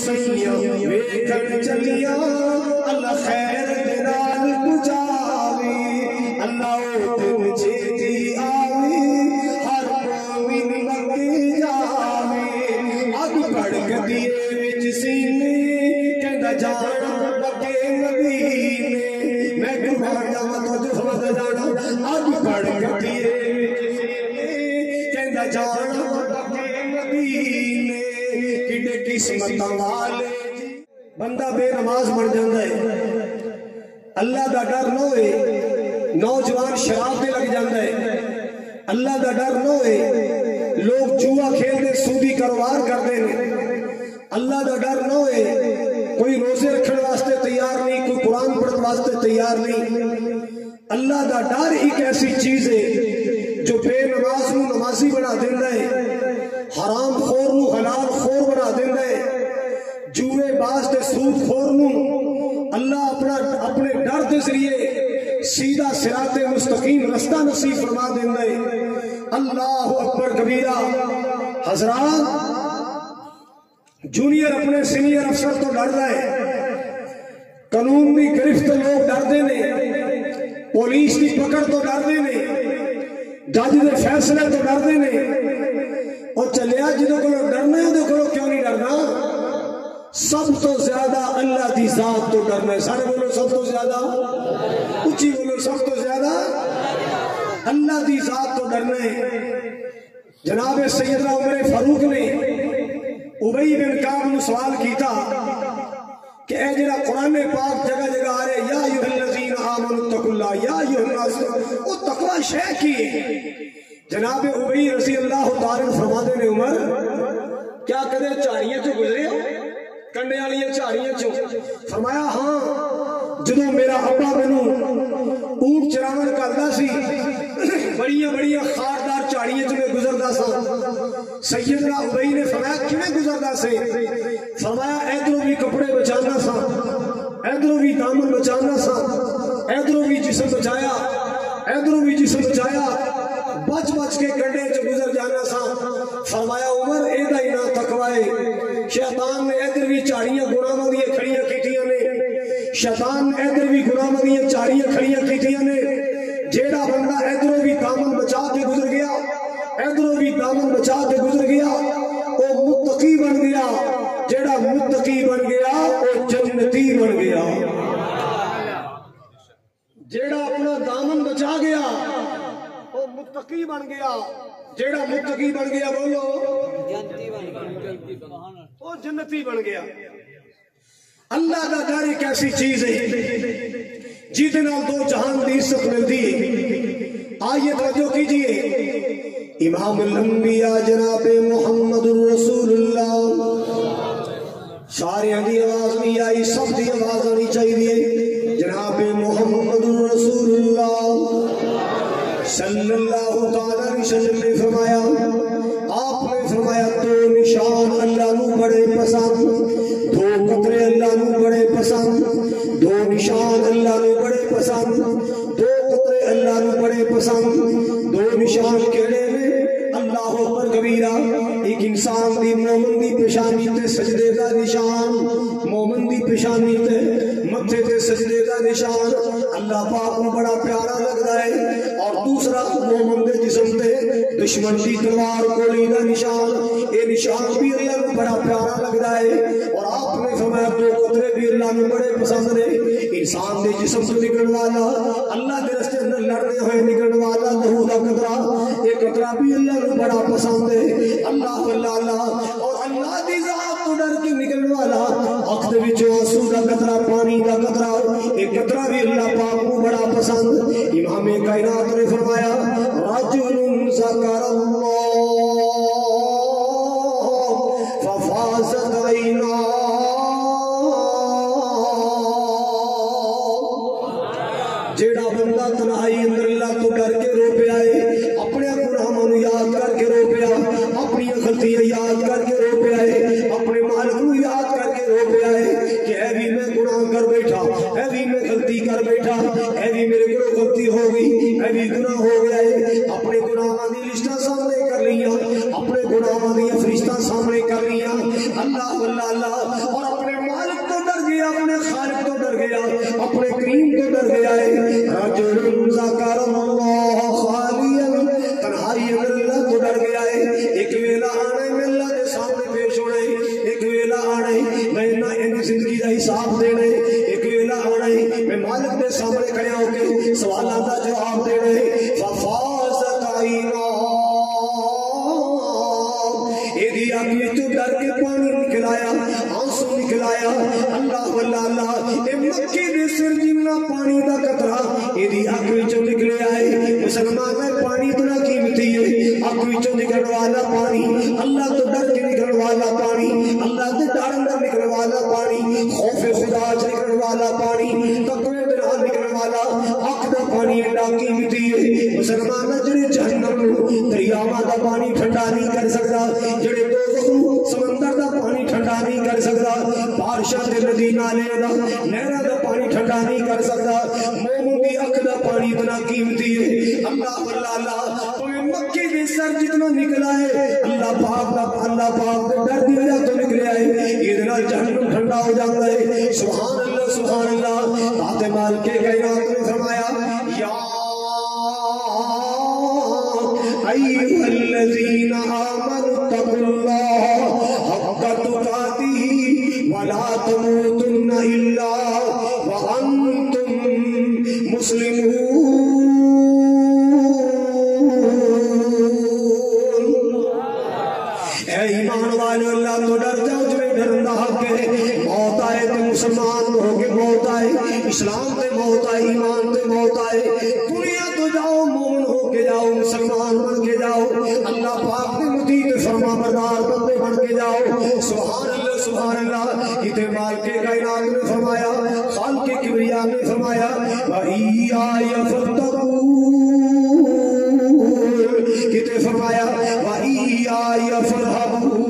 سیاں ویکھن چلیاں اللہ خیر دے نال پجاوی اللہ او دن چھیتی آوی ہر مومن منگی جاوی اگ پڑھ گدیے وچ سینے کہندا جان لگے مدینے میں قربان جاواں تو سمجھ جانا اگ پڑھ گدیے وچ سینے کہندا جان لگے مدینے کڈے قسمتاں والے بندہ بے نماز بن جاندا ہے اللہ دا ڈر نہ ہوئے نوجوان شراب دے لگ جاندا ہے اللہ دا ڈر نہ ہوئے لوگ جوا کھیل دے سودی کاروبار کردے نے اللہ دا ڈر نہ ہوئے کوئی روزے رکھنے واسطے تیار نہیں کوئی قرآن پڑھنے واسطے تیار نہیں اللہ دا ڈر ایک ایسی چیز ہے جو بے نماز نو نمازی بنا دیندا ہے حرام خور نو حلال خور بنا دیندا ہے جوئے باز تے سود خور نو اللہ اپنے ڈر دے ذریعے سیدھا صراط مستقیم رستہ نصیب فرما دیندا ہے اللہ اکبر کبیرہ حضرات جونیئر اپنے سینئر افسر تو ڈر رہا ہے قانون کی گرفت لوگ ڈردے نے پولیس کی پکڑ تو ڈردے نے جج کے فیصلے تو ڈردے نے اور چلیا جدوں کو ڈرنا ہے وہ کیوں نہیں ڈرنا سب تو زیادہ اللہ کی ذات تو ڈرنا ہے سارے بولو سب تو زیادہ اچھی بولو سب تو زیادہ اللہ کی ذات تو ڈرنا ہے جناب سیدنا عمر فاروق نے ابی بن کعب نے سوال کیتا کہ اے جڑا قرآن پاک جگہ جگہ آ رہے یا ایھا الذین آمنوا اتقوا اللہ یا ایھا الناس وہ تقوی شے کی ہے جناب ابی رضی اللہ تعالی فرماتے نے عمر کیا کدے جھاڑیاں چ گزرے ہو کنڈے والی جھاڑیاں چ فرمایا ہاں جدوں میرا ابا مینوں اونٹ چراون کردا سی بڑیاں بڑیاں خاردار جھاڑیاں چ میں گزردا سا سیدنا ابی نے فرمایا کیویں گزردا سی فرمایا ادھروں بھی کپڑے بچانا سا ادھروں بھی دامن بچانا سا ادھروں بھی جسم بچایا ادھروں بھی جسم بچایا بچ بچ کے کنڈے چ گزر جانا سا فرمایا عمر ایدا ہی نہ تقوی ہے شیطان نے ادھر بھی جھاڑیاں گناہاں دی کھڑیاں کیتیاں نے شیطان ادھر بھی گناہاں دی جھاڑیاں کھڑیاں کیتیاں نے جیڑا بندہ ادھروں بھی دامن بچا کے گزر گیا ادھروں بھی دامن بچا کے گزر گیا وہ متقی بن گیا جیڑا متقی بن گیا وہ جنتی بن گیا جیڑا اپنا دامن بچا گیا وہ متقی بن گیا جیڑا متقی بن گیا بولو وہ جنتی بن گیا اللہ کا ڈر ایک ایسی چیز ہے جیتے نال دو جہان دی عزت ملتی ہے آئیے توجہ کیجئے امام الانبیاء جناب محمد الرسول اللہ سارے دی آواز نہیں آئی سب دی آواز آنی چاہیے جناب محمد الرسول اللہ صلی اللہ تعالی علیہ وسلم نے فرمایا آپ نے فرمایا دو نشان اللہ نو بڑے پسند دو قطرے اللہ نو بڑے پسند دو نشان اللہ نو بڑے پسند دو قطرے اللہ نو بڑے پسند دو نشان کیڑے نے اللہ اکبر کبیرہ ایک انسان دی مومن دی پیشانی تے سجدے دا نشان مومن دی پیشانی تے متھے تے سجدے دا نشان اللہ پاک کو بڑا پیارا لگتا ہے اور دوسرا مومن دے جسم تے دشمن دی تلوار گولی دا نشان یہ نشان بھی اللہ کو بڑا پیارا لگتا ہے اور آپ نے فرمایا دو قطرے بھی اللہ کو بڑے پسند نے انسان دے جسم سے نکلنے والا اللہ کے راستے اندر لڑنے ہوئے نکلنے والا لہو دا قطرہ یہ قطرہ بھی اللہ کو بڑا پسند ہے اللہ اللہ اور اللہ دی ذات تو ڈر کے نکلنے والا اکھ دے وچ آنسو دا قطرہ پانی دا قطرہ یہ قطرہ بھی اللہ پاک کو بڑا پسند امام کائنات نے فرمایا رجل ذکر اللہ ففازت عیناہ جیڑا بندہ تنہائی اندر اللہ تو ڈر کے رو پیا ہے اپنے گناہوں نو یاد کر کے رو پیا اپنی غلطیاں یاد کر کے رو پیا ہے اپنے مالک نو یاد کر کے رو پیا ہے کہ اے بھی میں گناہ کر بیٹھا اے بھی میں غلطی کر بیٹھا اے بھی میرے کو غلطی ہو گئی اے بھی گناہ ہو گیا ہے اپنے گناہاں دی لسٹاں سامنے کر لیاں اپنے گناہاں دی فہرستاں سامنے کر لیاں اللہ اللہ اللہ اور اپنے مالک تو ڈر گیا اپنے خالق تو ڈر گیا اپنے کریم تو ڈر گیا ہے رجل ذکر اللہ خالیا تنہائی اللہ تو ڈر گیا ہے ایک ویلا آنے میں اللہ کے سامنے پیش ہونے ایک ویلا آنے میں نہ ان زندگی کا حساب دینے ایک ویلا آنے میں مالک کے سامنے کھڑے ہو کے سوالات کا جواب دینے ففازت عینا ایدی آگے تو ڈر کے پانی نکلایا آنسو نکلایا اللہ واللہ اللہ اے مکے دے سر جمنا پانی دا قطرہ ایدی آگے جو نکلے آئے مسلمان میں پانی اتنا قیمتی ہے آگے جو نکل والا پانی اللہ تو ڈر کے نکل والا پانی اللہ سے ڈر اندر نکل والا پانی خوف خدا سے نکل والا پانی تقوی بنا نکل والا حق دا پانی ایڈا قیمتی ہے مسلمان جڑے جہنم دریاواں دا پانی ٹھنڈا نہیں کر سکتا جڑے دوزخ سمندر دا پانی ٹھنڈا نہیں کر سکتا بارشاں دے ندی نالے دا نہراں دا پانی ٹھنڈا نہیں کر سکتا مومن دی اکھ دا پانی اتنا قیمتی ہے اللہ واللہ اللہ تمہیں مکے دے سر جتنا نکلا ہے اللہ پاک دے ڈر دی وجہ تو نکلے آئے یہ نال جہنم ٹھنڈا ہو جاتا ہے سبحان اللہ بات مال کے کائنات نے فرمایا یا ایھا الذین آمنوا اتقوا اللہ حق تقاتہ ولا تموتن الا وانتم مسلمون اے ایمان والو اللہ تو ڈر جاؤ جنہیں ڈرنا حق ہے موت آئے تو مسلمان ہو کے موت آئے اسلام تے موت آئے ایمان تے موت آئے دنیا تو جاؤ مومن ہو کے جاؤ مسلمان بن کے جاؤ اللہ پاک نے مطیع فرما بردار بندے بن کے جاؤ سبحان اللہ کتے مال کے کائنات نے فرمایا خالق کبریا نے فرمایا وَإِيَّایَ فَاتَّقُونِ کتے فرمایا وَإِيَّایَ فَارْهَبُونِ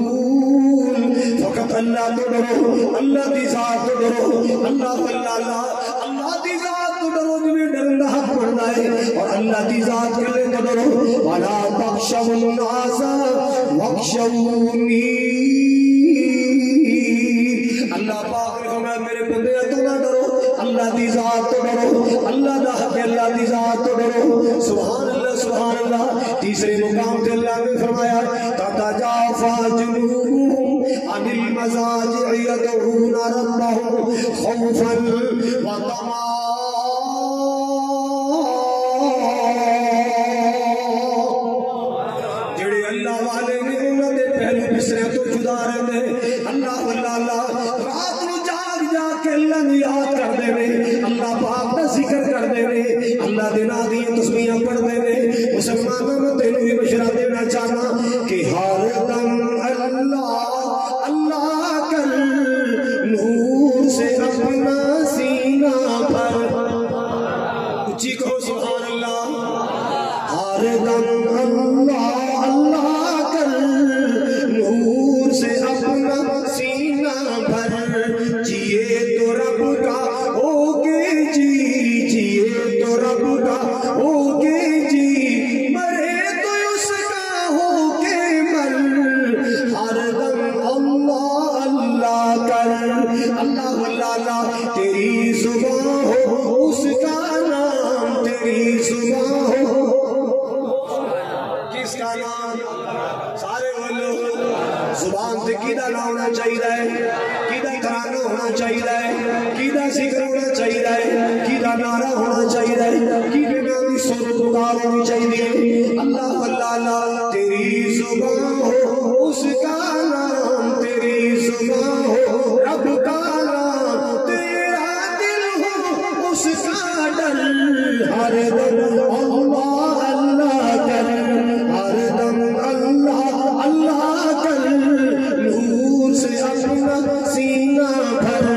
فقط اللہ تو ڈرو اللہ دی ذات تو ڈرو اللہ دی ذات تو ڈرو جنہیں ڈرنا حق پڑھنا ہے اور اللہ دی ذات کے لئے تو ڈرو وَلَا تَخْشَوُا النَّاسَ وَاخْشَوْنِي اللہ پاک نے فرمایا میرے بندے تو نہ ڈرو اللہ دی ذات تو ڈرو اللہ دا حق اللہ دی ذات تو ڈرو سبحان اللہ تیسرے مقام تے اللہ نے فرمایا تتجافى جنوبهم عن المضاجع يدعون ربهم خوفا وطمعا جڑے اللہ والے نے انہوں نے پہلے بسرے تو جدا رہتے اللہ رات نو جاگ کے اللہ نے یاد کر دے اللہ پاک کا ذکر کر دے اللہ دے نا دی تسبیحاں پڑھ دے مسلمانوں میں تینوں بھی مشورہ دینا چاہنا کہ ہر دم اللہ کر نور سے اپنا سینہ پر اچھی کہو سبحان اللہ ہر دم اللہ کر نور سے اپنا سینہ پر جیے تو رب کا ہو کے جیے تو رب کا ہو کے جی مرے تو اس کا ہو کے مر ہر دم اللہ کر اللہ تیری زبان ہو اس کا نام تیری زبان ہو کس کا نام سارے بولو زبان سے کیدا نہ ہونا چاہیے کیدا ترانہ ہونا چاہیے کیدا ذکر ہونا چاہیے کیدا نعرہ ہونا چاہیے کیدے نام کی سر پکار ہونی چاہیے اللہ تیری زبان ہو اس کا نام تیری زبان ہو رب کا نام تیرا دل ہو اس کا ڈر ہر دم اللہ کر ہر دم اللہ کر نور سے اپنا سینہ بھر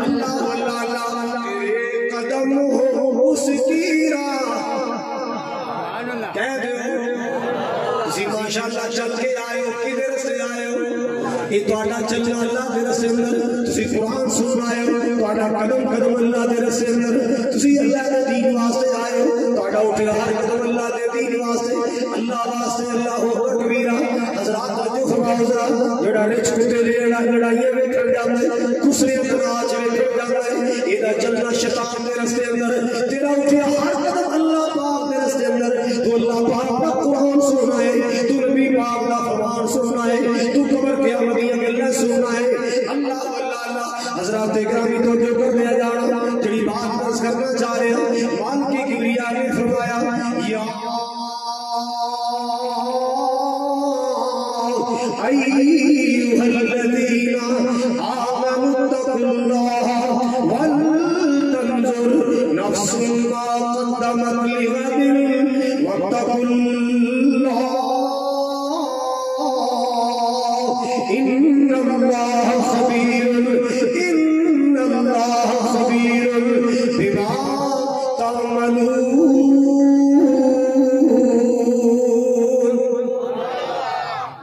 اللہ تیرے قدم ہو اس کی راہ کہہ دے تسی ماشاءاللہ چل کے آئے ہو کدھر سے آئے ہو یہ تواڈا چلنا اللہ دے رسے اندر تسی قرآن سن آئے ہو تواڈا قدم اللہ دے رسے اندر تسی اللہ دے دین واسطے آئے ہو تواڈا اٹھیا ہر قدم اللہ دے دین واسطے اللہ واسطے اللہ اکبر کبیرہ حضرات جو فرماؤ ذرا جڑا رچ کتے دی لڑائیاں وچ چل جاندا کسریاں تناز وچ چل جاندا ہے ایدا چلنا شیطان دے رستے اندر تیرا اٹھیا ہر قدم اللہ پاک دے رستے اندر تو اللہ پاک دا قرآن سننا ہے تو نبی پاک دا فرمان سننا ہے تو قبر قیامت دی گلاں سننا ہے اللہ واللہ حضرات گرامی تو جو کر لیا جانا جڑی بات بس کرنا چاہ رہے ہیں مان کی کبریا نے فرمایا یا ایھا الذین آمنوا اتقوا اللہ ولتنظر نفس ما قدمت لغد واتقوا اللہ ان اللہ خبیر بما تعملون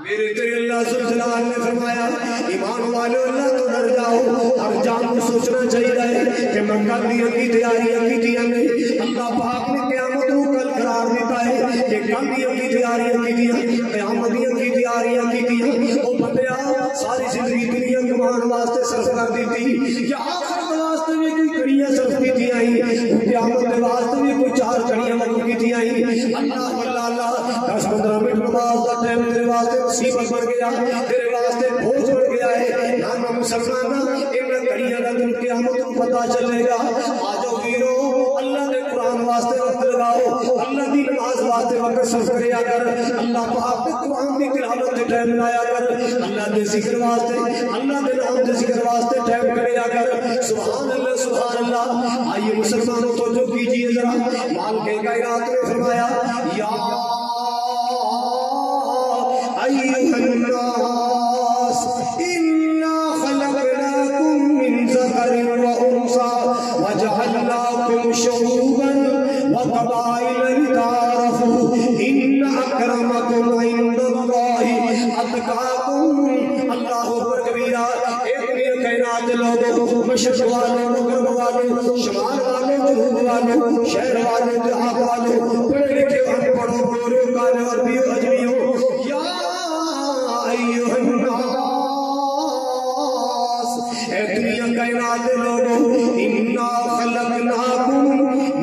میرے تیرے اللہ سبحانہ نے فرمایا ایمان والو اللہ تو ڈر جاؤ ہر جان کو سوچنا چاہیے کہ میں کل کی تیاریاں کی اللہ پاک نے قیامت کو کل قرار دیتا ہے کہ کل کی تیاریاں کی قیامت کی تیاریاں کی وہ بندیا ساری زندگی دنیا کمان واسطے صرف کر دیتی یا آخرت واسطے بھی کوئی کڑیاں صرف کی تھی آئی قیامت واسطے بھی کوئی 4 کڑیاں وقت کی تھی آئی اللہ واللہ اللہ 10-15 منٹ نماز کا ٹائم تیرے واسطے مصیبت بن گیا تیرے واسطے بوجھ بن گیا ہے نانا مسلمان ان کڑیاں کا دن قیامت کو پتہ چلے گا آجو ویرو اللہ نے قرآن واسطے وقت لگاؤ اللہ دی نماز واسطے وقت صرف کریا کر اللہ پاک قرآن کی تلاوت کے ٹائم لایا کر اللہ دے ذکر واسطے اللہ دے نام دے ذکر واسطے ٹائم کریا کر سبحان اللہ آئیے مسلمانوں تو جو کیجئے ذرا مال کے کائنات نے فرمایا یا ایھا الناس انا خلقناکم من ذکر و انثی وجعلناکم شعوبا وقبائل لتعارفوا ان اکرمکم عند اللہ اتقاکم اللہ اکبر کبیرہ ایک کائنات لوگوں مشرق والوں مغرب والوں شمال والوں جنوب والوں شہر والوں دیہات والوں پڑھے لکھے ان پڑھو گورے کالے اور بھی اجمیوں یا ایھا الناس اے دنیا کائنات لوگوں انا خلقناکم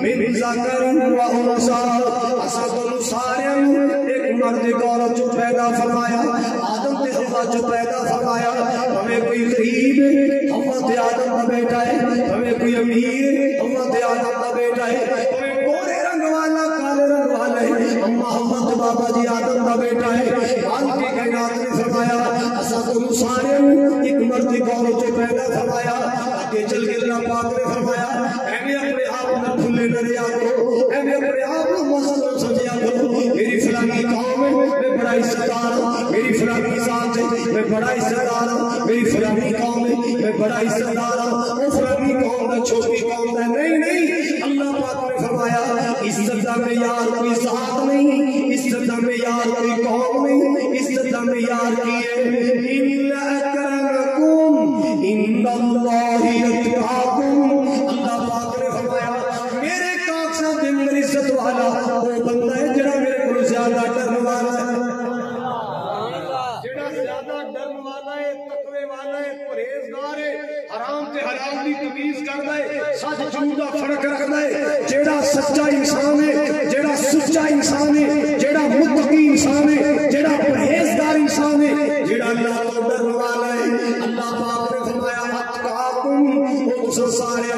من ذکر و انثی اساں تانوں سارے ایک مرد ایک عورت جو پیدا فرمایا آدم تے حوا جو پیدا فرمایا ہمیں کوئی غریب حوا تے آدم کا بیٹا ہے ہمیں کوئی امیر حوا تے آدم کا بیٹا ہے ہمیں گورے رنگ والا کالے رنگ والا ہے اما حوا تے بابا جی آدم کا بیٹا ہے مال کی کائنات نے فرمایا اساں تانوں سارے ایک مرد ایک عورت جو پیدا فرمایا آگے چل کے اللہ پاک نے فرمایا اے اپنے آپ نہ بھولے نہ رہیا کرو اے اپنے آپ نہ مظلوم سمجھیا کرو میری فلانی قوم ہے میں بڑا عزتدار ہوں میری فلانی ذات ہے میں بڑا عزتدار ہوں میری فلانی قوم ہے میں بڑا عزتدار ہوں وہ فلانی قوم ہے چھوٹی قوم ہے نہیں اللہ پاک نے فرمایا عزت کا معیار کوئی ذات نہیں عزت کا معیار کوئی قوم نہیں عزت کا معیار کی ہے ان اکرمکم عند اللہ اتقاکم اللہ پاک نے فرمایا میرے کاغذات دے میری عزت والا وہ بندہ ہے جڑا میرے کو زیادہ ڈرنے والا ہے جڑا زیادہ ڈرنے والا ہے تقوی والا ہے پرہیزگار ہے حرام تے حلال دی تمیز کردا ہے سچ جھوٹ دا فرق رکھدا ہے جڑا سچا انسان ہے جڑا سچا انسان ہے جڑا متقی انسان ہے جڑا پرہیزگار انسان ہے جڑا اللہ تو ڈرنے والا ہے اللہ پاک نے فرمایا اتقاکم وہ سارے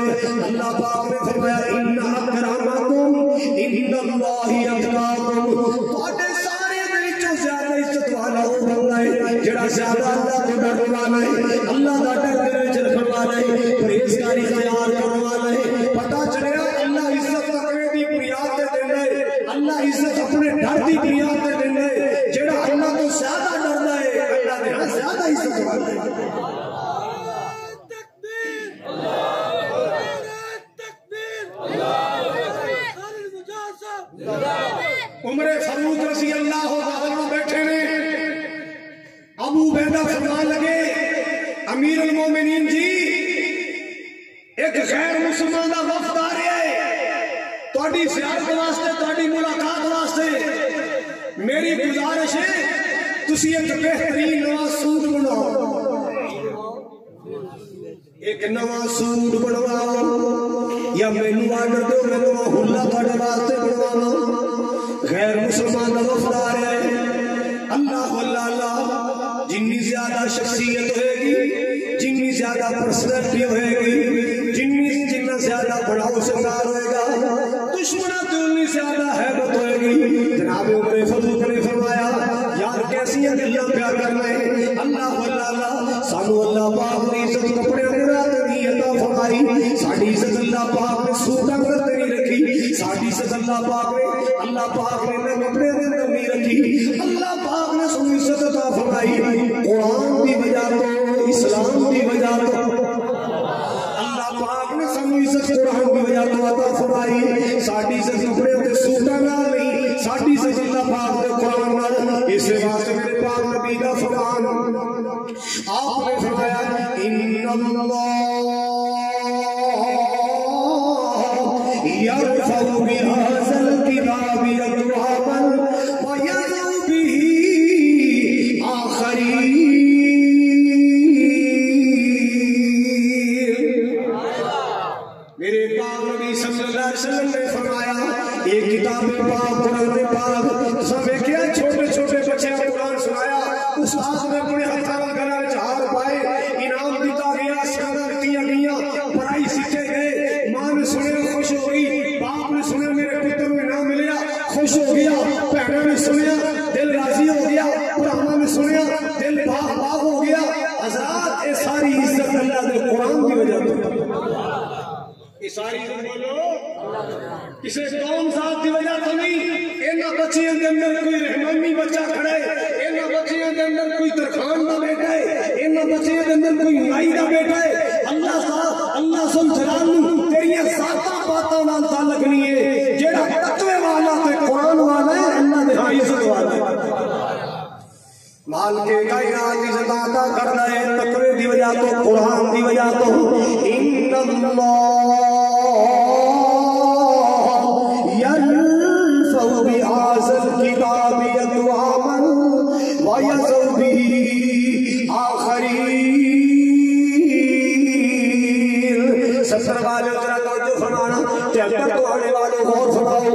اللہ پاک نے فرمایا ان اکرمکم عند اللہ اتقاکم تواڈے سارے دے وچوں زیادہ عزت والا وہ بندہ ہے جڑا زیادہ اللہ تو ڈرنے والا ہے اللہ دا ڈر دل وچ رکھنے والا ہے پرہیزگاری اختیار کرنے والا ہے پتہ چلیا اللہ عزت تقوی دی بنیاد تے دیندا ہے اللہ عزت اپنے ڈر دی بنیاد تے دیندا ہے جڑا اللہ تو زیادہ ڈردا ہے اللہ دے ہاں زیادہ عزت والا ہے عمر فاروق رضی اللہ عنہ بیٹھے نے ابو عبیدہ فرمان لگے امیر المومنین جی ایک غیر مسلمان دا وفد آ رہا ہے تہاڈی زیارت واسطے تہاڈی ملاقات واسطے میری گزارش ہے تسی ایک بہترین نواں سوٹ بناؤ، ایک نواں سوٹ بنواؤ، یا مینو آرڈر دو میں نواں ہلا تھوڑے واسطے بنواواں۔ غیر مسلمان کا وفادار ہے، اللہ اللہ جنی زیادہ شخصیت ہوئے گی، جنی زیادہ پرسنالٹی ہوئے گی، جننا زیادہ بڑا اسمدار ہوئے گا، دشمنہ تو انی زیادہ حیبت ہوئے گی۔ جناب عمر فاروق نے فرمایا یار کیسی ہیں گلیاں پیار کرنا ہے، اللہ سانو اللہ پاک نے عزت کپڑے اندرات نہیں عطا فرمائی، ساڑی عزت اللہ پاک نے سوٹا اندر نہیں رکھی، ساڑی عزت اللہ پاک نے نہ کپڑے اندر نہیں رکھی، اللہ پاک نے سانو عزت عطا فرمائی قرآن دی وجہ تو، اسلام دی وجہ تو، اللہ پاک نے سانو عزت قرآن دی وجہ تو عطا فرمائی، ساڑی عزت کپڑے اندر سوٹا نہ نہیں، ساڑی عزت اللہ پاک نے قرآن نہ، اس واسطے میرے پاک نبی کا فرمان آپ نے فرمایا ان اللہ یرفع بہذا الکتاب اقواما ویضع بہ آخرین۔ میرے پاک نبی صلی اللہ علیہ وسلم نے فرمایا ایک کتاب پاک قرآن پاک سمے کیا چھوٹے چھوٹے بچے قرآن سنایا، استاد نے اپنے ہتھاں گلا وچ ہاتھ پائے، انعام دیتا گیا، شکرانہ کیتیاں گئیاں، پڑھائی سکھے گئے، ماں نے سنیا خوش ہو گئی، باپ نے سنیا میرے پتر کو انعام ملیا خوش ہو گیا، بہنوں نے سنیا دل راضی ہو گیا، بھراواں نے سنیا دل باغ باغ ہو گیا۔ حضرات یہ ساری عزت اللہ دے قرآن کی وجہ سے، یہ ساری بولو کسی قوم ذات کی وجہ تو نہیں، اینا بچیاں کے اندر کوئی رحمانی بچہ کھڑا ہے، اینا بچیاں کے اندر کوئی ترخان کا بیٹا ہے، اینا بچیاں کے اندر کوئی مائی کا بیٹا ہے، اللہ سن جلال تیریاں ذاتاں باتاں نال تعلق نہیں ہے، جیڑا تقوی والا تے قرآن والا ہے اللہ دے ہاں عزت والا ہے، مال کے کائنات عزت عطا کرنا ہے تقوی دی وجہ تو، قرآن دی وجہ تو۔ ان اللہ یرفع بہذا الکتاب اقواما ویضع بہ آخرین۔ 70 والے ذرا توجہ فرمانا، 73 تو آنے والے غور فرماؤ،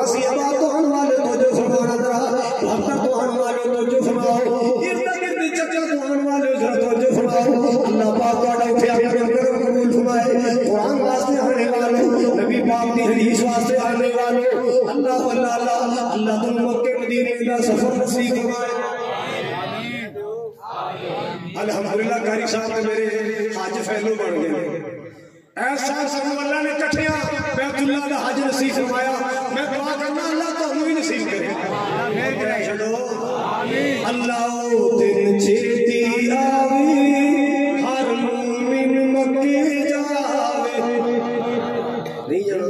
80 آباد تو آنے والے توجہ فرمانا، ذرا 72 تو آنے والے توجہ فرماؤ، اللہ پاک تہاڈا اٹھیا کرم قبول فرمائے، قرآن واسطے آنے والوں، نبی پاک دی حدیث واسطے آنے والوں، اللہ تم مکے مدینے کا سفر نصیب فرمائے۔ الحمدللہ قاری صاحب نے میرے حج فیلو بن گئے، ایسا سب اللہ نے کٹھیاں بیت اللہ کا حج نصیب فرمایا، میں دعا کرنا اللہ تمہیں بھی نصیب کرے۔ اللہ دن چیتی آوی ہر مومن مکے جاوے، نہیں جانا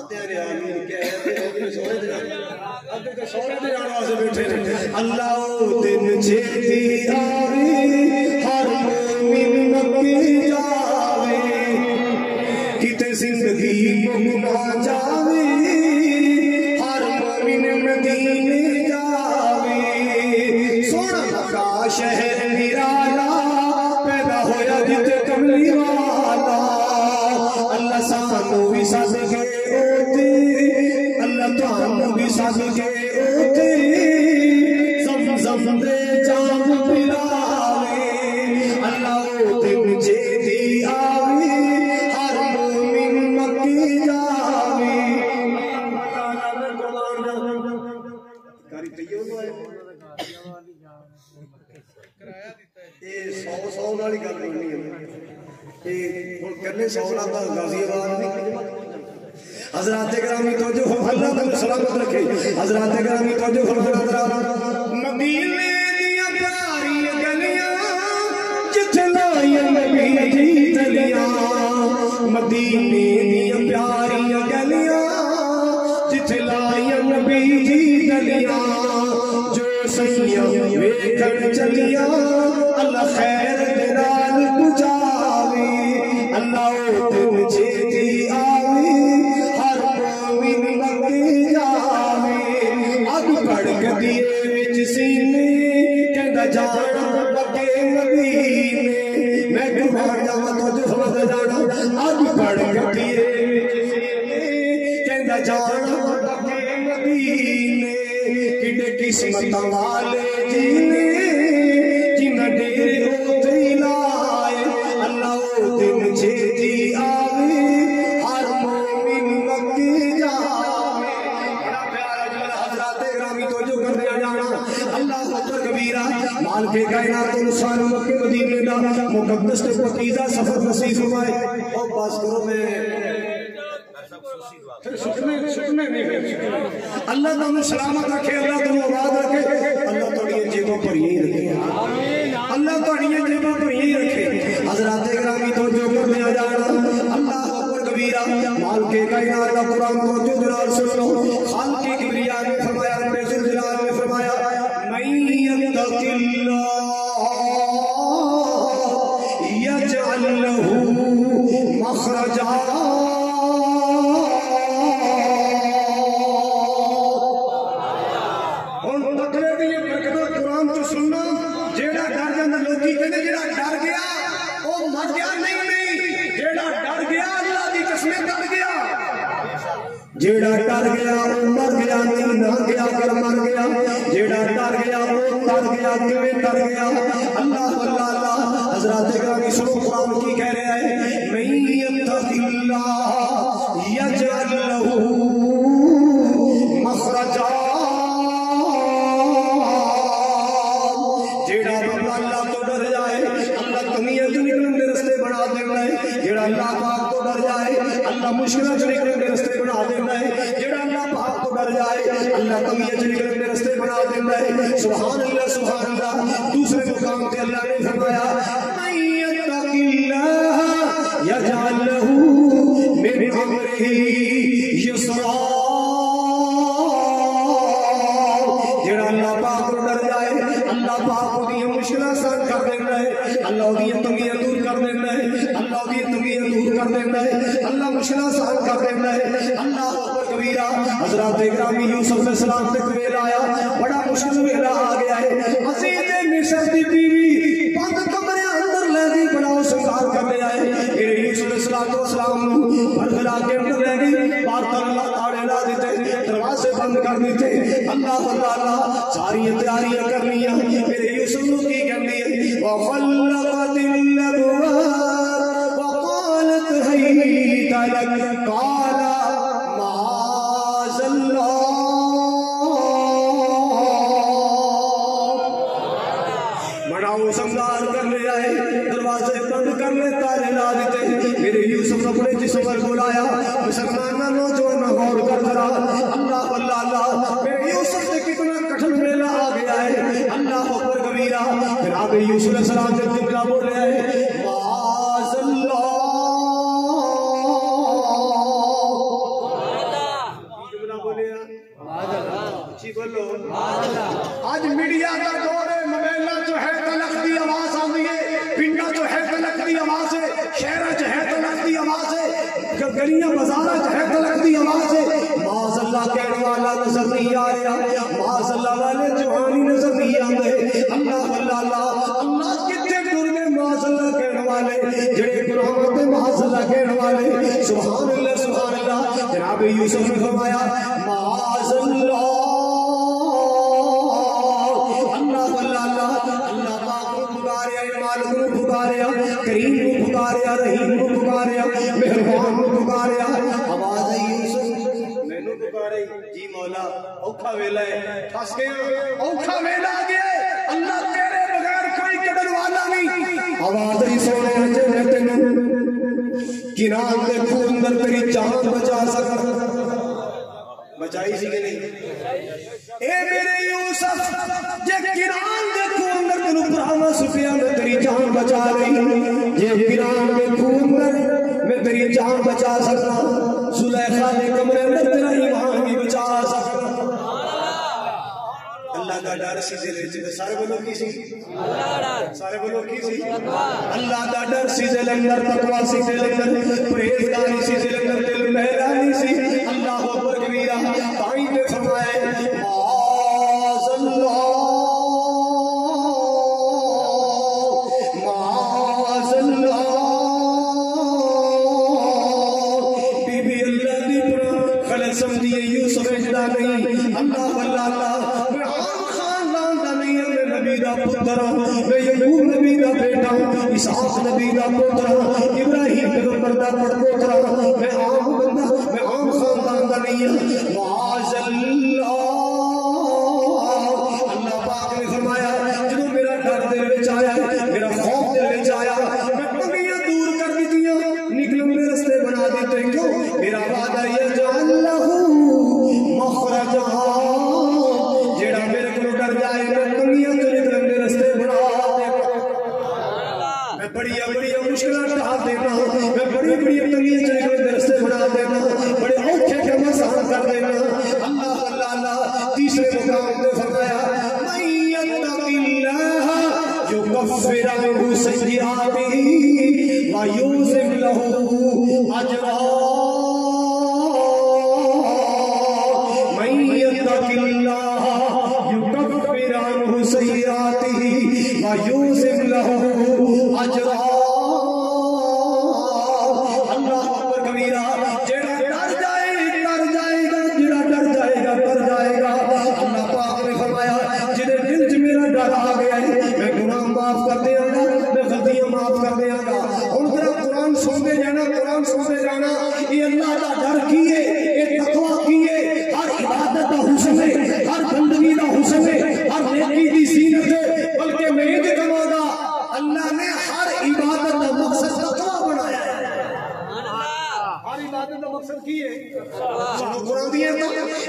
تیرے آمین کہتے ہیں سوڑے دے جانا واسے بیٹھے ہیں۔ اللہ دن چیتی آوی ہر مومن مکے جاوے، کتے زندگی مکنا جاوے ہر مومن مدینے جاوے، سونا مکہ شہر نرالا پیدا ہویا جتے کملی والا، اللہ سانو بھی ساتھ گئے اوتے، اللہ تانو بھی ساتھ گئے اوتے، زمزم دے جام پلاوے، اللہ دن چیتی آوے ہر مومن مکے جاوے۔ کاری تیو تو ہے یہ 100 والی گل نہیں ہے، یہ کرنے 100 کا غازی آباد نہیں۔ حضرات گرامی توجہ اللہ تعالی سلامت رکھے، حضرات گرامی توجہ فرمانا، مدینے دیاں پیاری گلیاں جتھے لائیاں نبی دی تلیاں، مدینے دیاں پیاری گلیاں جتھے لائیاں نبی دی تلیاں، جو سیاں ویکھن چلیاں اللہ خیر دے نال پہنچاوے، اللہ دن چیتی آوے ہر مومن مکے جاوے، اگ بڑھ گدیے وچ مار جاوا تو جو سمجھ جانا اج پڑھ گٹیے کہندا جانا مدینے کڈے قسمت والے جینے جنہ ڈیرے اوتے لائے اللہ او دن چھتی آوے ہر مومن مکے جاوے بڑا پیارا جملہ حضرات گرامی توجہ کر دیا جانا اللہ اکبر کبیرہ مال کے کائنات انسان مکے مدینے دا مقدس تے پاکیزہ سفر نصیب فرمائے اور بس کرو میں اللہ تمہیں سلامت رکھے اللہ تمہیں آباد رکھے اللہ تمہیں جیبوں پر یہی رکھے اللہ تمہیں جیبوں پر یہی رکھے حضرات گرامی توجہ کر دیا جانا اللہ اکبر کبیرہ مال کے کائنات کا قرآن توجہ دلال سن لو خالق کی کبریاء نے فرمایا رب ذوالجلال نے فرمایا من یتق اللہ یجعل لہ مخرجا جیڑا ڈر گیا وہ مر گیا نہیں نہ گیا کر مر گیا جیڑا ڈر گیا وہ ڈر گیا کیویں ڈر گیا اللہ اللہ حضرات گرامی سنو قرآن کی کہہ رہا ہے من یتق اللہ یجعل لہ مخرجا جیڑا بندہ اللہ تو ڈر جائے اللہ کمیاں تو نکلن دے رستے بنا دینا ہے جیڑا اللہ پاک تو ڈر جائے اللہ مشکلات سے نکلن دے رستے بنا دینا ہے جیڑا اللہ پاک تو ڈر جائے اللہ کمیاں سے نکلن دے رستے بنا دینا ہے سبحان اللہ دوسرے مقام تے اللہ نے فرمایا من یتق اللہ یجعل لہ من امرہ یسرا جیڑا اللہ پاک تو ڈر جائے اللہ پاک دی مشکلات آسان کر دینا ہے اللہ دی تنگیاں دور کر دینا ہے اللہ دی تنگیاں دور کر دینا ہے اللہ مشکلات آسان کر دینا ہے اللہ اکبر کبیرہ حضرات گرامی یوسف علیہ السلام تک ویلا آیا بڑا مشکل ویلا آ گیا ہے عزیز مصر دی بیوی بند کمرے اندر لے گئی بڑا سنگار کر لے آئے میرے یوسف علیہ السلام نو بھرلا کے اندر لے گئی بار اللہ تاڑے لا دیتے دروازے بند کر دیتے اللہ اللہ ساری تیاریاں کر لیا میرے یوسف نو کی کرنی ہے وغلقت الابواب وقالت هيت لك قال معاذ الله بڑاؤ سنگار کر لے آئے دروازے بند کر لے تارے لا دیتے میرے یوسف نے اپنے جسم پر بلایا مسلمان نوجوان غور کر ذرا اللہ اللہ میرے یوسف سے کتنا کٹھن ویلا آ گیا ہے اللہ اکبر کبیرہ جناب یوسف علیہ السلام جب جملہ بولے ہیں معاذ اللہ جملہ بولے ہیں اچھی بولو آج میڈیا کا دور ہے موبائل جو ہے تلق دی آواز آتی ہے پنڈا جو ہے تلق دی آواز ہے شہرہ جو ہے تلق دی آواز ہے گلیاں بازارہ جو ہے تلق دی آواز ہے معاذ اللہ کہنے والا نظر نہیں آ رہا معاذ اللہ والے جوانی نظر نہیں آتے اللہ اللہ اللہ کتنے دور میں معاذ اللہ کہنے والے جڑے قرآن ہوتے معاذ اللہ کہنے والے سبحان اللہ جناب یوسف نے فرمایا معاذ اللہ کریم کو پکاریا رحیم کو پکاریا مہربان کو پکاریا آواز آئی یوسف میں نے پکارے جی مولا اوکھا ویلا ہے پھنس گئے اوکھا ویلا آ گیا اللہ تیرے بغیر کوئی قدر والا نہیں آواز آئی سونے رجے میں تینوں کنان دے خون اندر تیری جان بچا سکتا بچائی سی کہ نہیں اے میرے یوسف جے کنان دے خون اندر تینوں پرانا سفیا میں تیری جان بچا رہی جے کنان دے خون اندر میں تیری جان بچا سکتا زلیخا دے کمرے اندر تیرا ایمان بھی بچا سکتا اللہ دا ڈر سی دل وچ سارے بولو کی سی سارے بولو کی سی اللہ دا ڈر سی دل اندر تقوی سی دل اندر پرہیزگاری سی دل اندر دل مہربانی سی اللہ اکبر کبیرہ تائیں نے فرمایا معاذ اللہ معاذ اللہ اسحاق نبی دا پوترا ابراہیم پیغمبر دا پوترا میں عام بندہ میں عام خاندان دا نہیں ہوں معاذ اللہ اللہ پاک نے فرمایا جدوں میرا ڈر دل وچ آیا میرا خوف دل وچ آیا میں پنگیاں دور کر دتیاں نکلن دے رستے بنا دیتے کیوں میرا وعدہ یجعل لہ مخرجا جیڑا میرے کو ڈر جائے میں پنگیاں تو نکلن دے رستے بنا میں بڑی مشکلات ڈال دینا میں بڑی تنگیاں چلے گئے رستے بنا دینا بڑے اوکھے کے مسائل کر دینا اللہ اللہ تیسرے مقام پہ فرمایا من یتق اللہ یکفر عنہ سیئاتہ ویعظم لہ اجرا من یتق اللہ یکفر عنہ سیئاتہ ویعظم لہ اجرا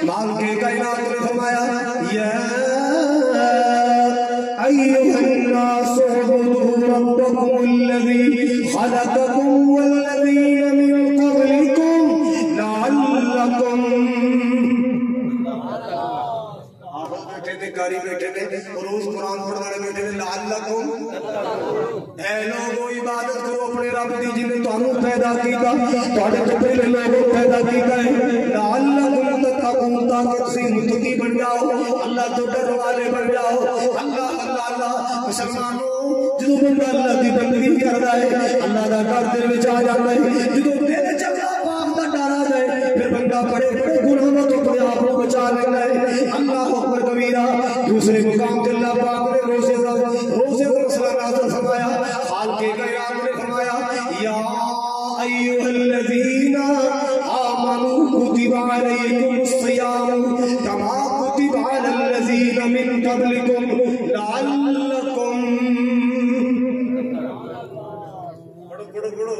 مال کے کائنات نے فرمایا یا ایھا الناس اعبدوا ربکم الذی خلقکم والذین من قبلکم لعلکم بیٹھے تھے کاری بیٹھے تھے روز قرآن پڑھنے والے بیٹھے تھے لعلکم اے لوگو عبادت کرو اپنے رب دی جن نے تانوں پیدا کیتا تواڈے تو پہلے لوگوں پیدا کیتا ہے لعلکم تتقون تاکہ تسی متقی بن جاؤ اللہ تو ڈرنے والے بن جاؤ اللہ مسلمانوں جدوں بندہ اللہ دی بندگی کردا ہے اللہ دا ڈر دل وچ آ جاندا ہے جدوں دل چ اللہ پاک دا ڈر آ جائے پھر بندہ بڑے گناہوں تو اپنے آپ کو بچا لینا ہے اللہ اکبر کبیرہ دوسرے مقام تے اللہ پاک نے روزے کا مسئلہ نازل فرمایا حال کے کائنات نے فرمایا یا ایھا الذین آمنوا کتب علیکم الصیام کما کتب علی الذین من قبلکم لعلکم پڑھو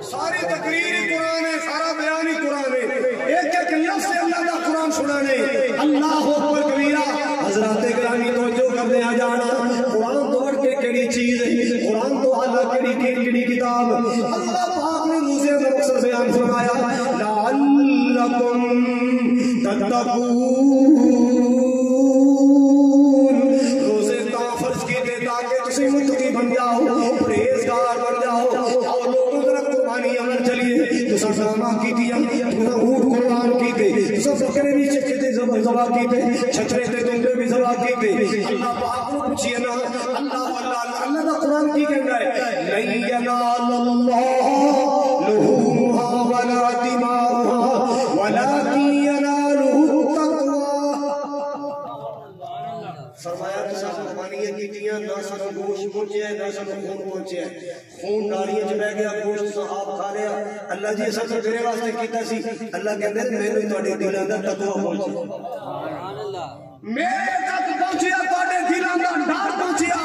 ساری تقریر قرآن ہے سارا بیان ہی قرآن ہے ایک ایک لفظ سے اللہ کا قرآن سنانے اللہ اکبر کبیرہ حضرات گرامی توجہ کرنے آ جانا قرآن تو بڑھ کے کیڑی چیز ہے قرآن تو اللہ کیڑی کتاب اللہ پاک نے روزے کا مقصد بیان فرمایا لعلکم تتقون روزے تا فرض کیتے تاکہ تسی متقی بن جاؤ پرہیزگار بن جاؤ اور لوگوں طرف قربانی عمل چلیے تو سرسامہ کی دیا تو اونٹ قربان کیتے سب فکرے بھی چکتے زبا کیتے چھچرے تے دنگے بھی زبا کیتے اللہ پاک کو پوچھئے نا اللہ دا قرآن کی کہنا ہے لن ینال اللہ لحومها ولا دماؤها ولکن ینالہ التقوی فرمایا تو ساتھ قربانیاں کی دیا نہ سانو گوشت پہنچیا ہے نہ سانو خون پہنچیا ہے خون نالیاں چ بہ گیا گوشت صحاب کھا لیا اللہ جی ایسا تو تیرے واسطے کیتا سی اللہ کہندے مینوں تواڈے دلاں دا تقوی پہنچیا سبحان اللہ میرے تک پہنچیا تواڈے دلاں دا ڈر پہنچیا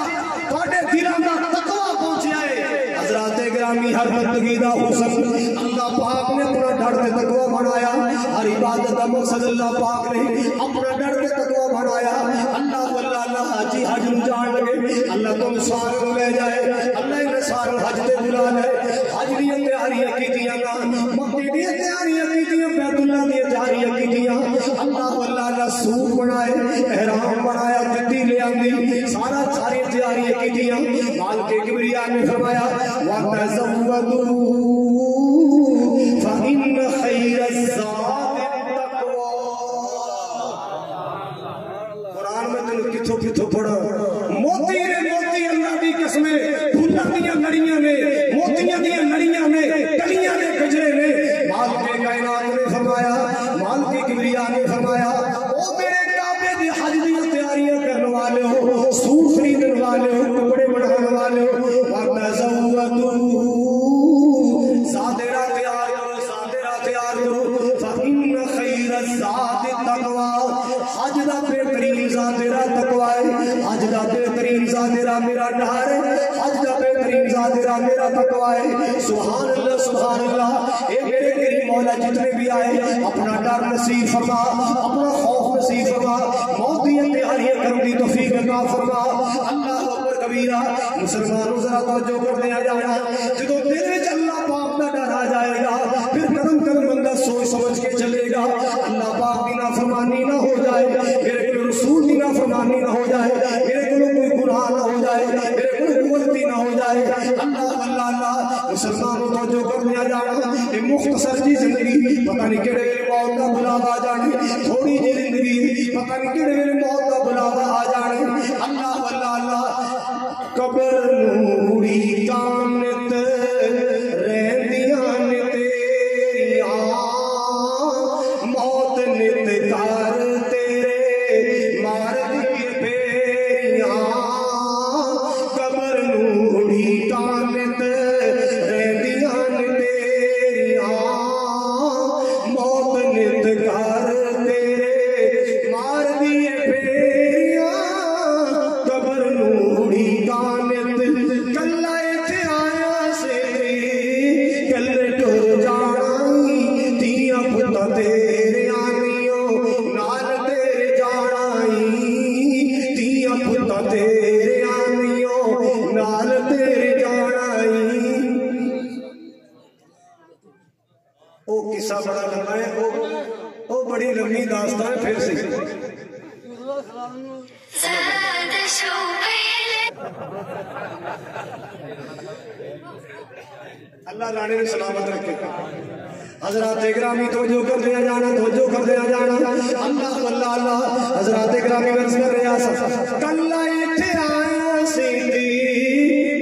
تواڈے دلاں دا تقوی پہنچیا ہے حضرات گرامی ہر بندگی دا حسن اللہ پاک نے اپنا ڈر تے تقوی بنایا ہر عبادت دا مقصد اللہ پاک نے اپنا ڈر تے تقوی بنایا اللہ اللہ حاجی حج نو جان لگے اللہ تم سارے نو لے جائے اللہ نے سارے حج تے بلا لے حج دی تیاریاں کیتیاں مکے دی تیاریاں کیتیاں بیت اللہ دی تیاریاں کیتیاں اللہ اللہ سوٹ بنائے احرام بنایا گڈی لے آندی ساری تیاریاں کیتیاں مال کے کبریا نے فرمایا وَتَزَوَّدُوا فَإِنَّ خَيْرَ الزَّادِ التَّقْوَىٰ قرآن میں تنو کتھو پڑھا موتی نے موتی اللہ دی قسمیں پھولاں دیاں لڑیاں نے موتیاں دیاں لڑیاں نے کلیاں نے گجرے نے مال کے کائنات نے فرمایا مال کے کبریا نے فرمایا او میرے کعبے دی حج دی تیاریاں کرنے والے ہو سوٹ خریدنے والے ہو کپڑے بنانے والے ہو تیرا میرا تقوی ہے. سبحان اللہ سبحان اللہ. اے میرے کریم مولا جتنے بھی آئے اپنا ڈر نصیب فرما, اپنا خوف نصیب فرما, موت کی تیاریاں کرنے کی توفیق عطا فرما. اللہ اکبر کبیرہ. مسلمانوں ذرا توجہ کر لیا جانا, جدو دل وچ اللہ پاک کا ڈر آ جائے گا پھر قدم قدم بندہ سوچ سمجھ کے چلے گا. اللہ پاک کی نافرمانی نہ ہو جائے, میرے کو رسول کی نافرمانی نہ ہو جائے, میرے کو کوئی گناہ نہ ہو جائے, میرے کو غلطی نہ ہو جائے. اللہ اللہ اللہ. مسلمانوں توجہ کر لیا جانا, یہ مختصر جی زندگی پتہ نہیں کہڑے ویلے موت کا بلاوا آ جانے, تھوڑی جی زندگی پتہ نہیں کہڑے ویلے موت کا بلاوا آ جانے. اللہ اللہ اللہ. قبر نوری کانت رہندیاں نے تیریاں, موت نت کر تیرے مار دی پھیریاں. قبر نوری کانت رہندیاں نے تیریاں, موت نت کر تیرے مار دی پھیریاں. قبر نوری کانت کلا ایتھے آیا سے کلے ٹر جانائی, تیاں پتا تیرے آنیوں نال تیرے جانائی, تیاں پتا تیرے آنیوں نال تیرے جانائی. او قصہ بڑا لمبا ہے, او بڑی لمبی داستان ہے. پھر سے اللہ لانے میں سلامت رکھے. حضرات گرامی توجہ کر دیا جانا, توجہ کر دیا جانا. اللہ اللہ اللہ. حضرات گرامی ورز کر رہا سا کلا ایتھے آیا سی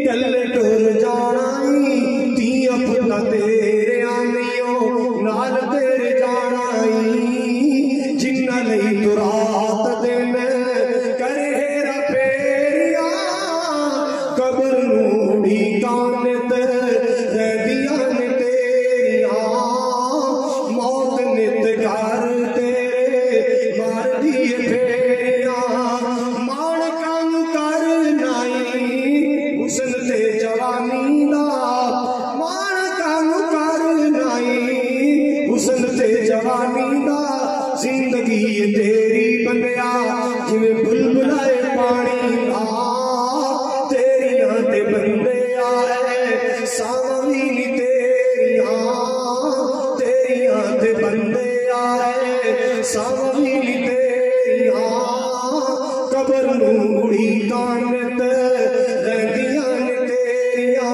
کلے ٹر جانائی, تیاں پتا تیرے آنیوں نال تیرے جانائی. جنہ لئی تو رات دن کرے ہیرا پھیریاں. قبر نوری کانت رہندیاں نے تیریاں, موت نت کر تیرے مار دی پھیریاں. مان کام کر نائی حسن تے جوانی دا, مان کام کر نائی حسن تے جوانی دا. زندگی تیری بنیا جویں بلبلائے پانی دا, تیریاں تے بندے آئے ساوی نی تیریاں, تیریاں تے بندے آئے ساوی نی تیریاں. قبر نوری کانت رہندیاں نے تیریاں.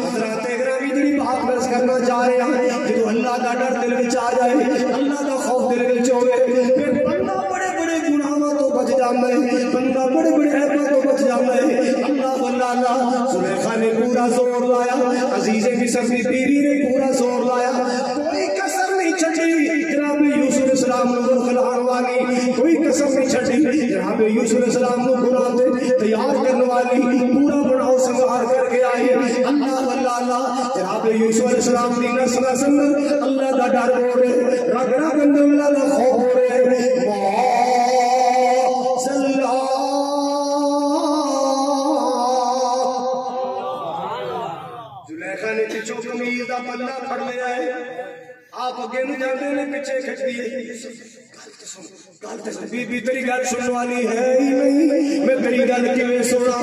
حضرات گرامی جڑی بات بس کرنا چاہ رہے ہیں, جدو اللہ دا ڈر دل وچ آ جائے, اللہ دا خوف دل وچ ہوے, پھر بندہ بڑے بڑے گناہاں تو بچ جاندا ہے, بندہ بڑے بڑے عیباں تو بچ جاندا ہے. اللہ اللہ اللہ. زلیخا نے پورا زور لایا, عزیز مصر کی بیوی نے پورا زور لایا, کوئی کسر نہیں چھڈی. جناب یوسف علیہ السلام نو کھلانے والی کوئی کسر نہیں چھڈی. جناب یوسف علیہ السلام نو گناہ تے تیار کرنے والی پورا بناؤ سنگار کر کے آئی. اللہ اللہ اللہ. جناب یوسف علیہ السلام دی نسل نسل اللہ دا ڈر ہو رہے, رگ رگ اندر اللہ دا خوف ہو رہے. زلیخا نے پچھو قمیض دا پلہ پھڑ لیا ہے, آپ اگے نو جاندے نے پیچھے کھچ دیے. بی بی تیری گل سننے والی ہے ہی نہیں, میں تیری گل کیویں سنا.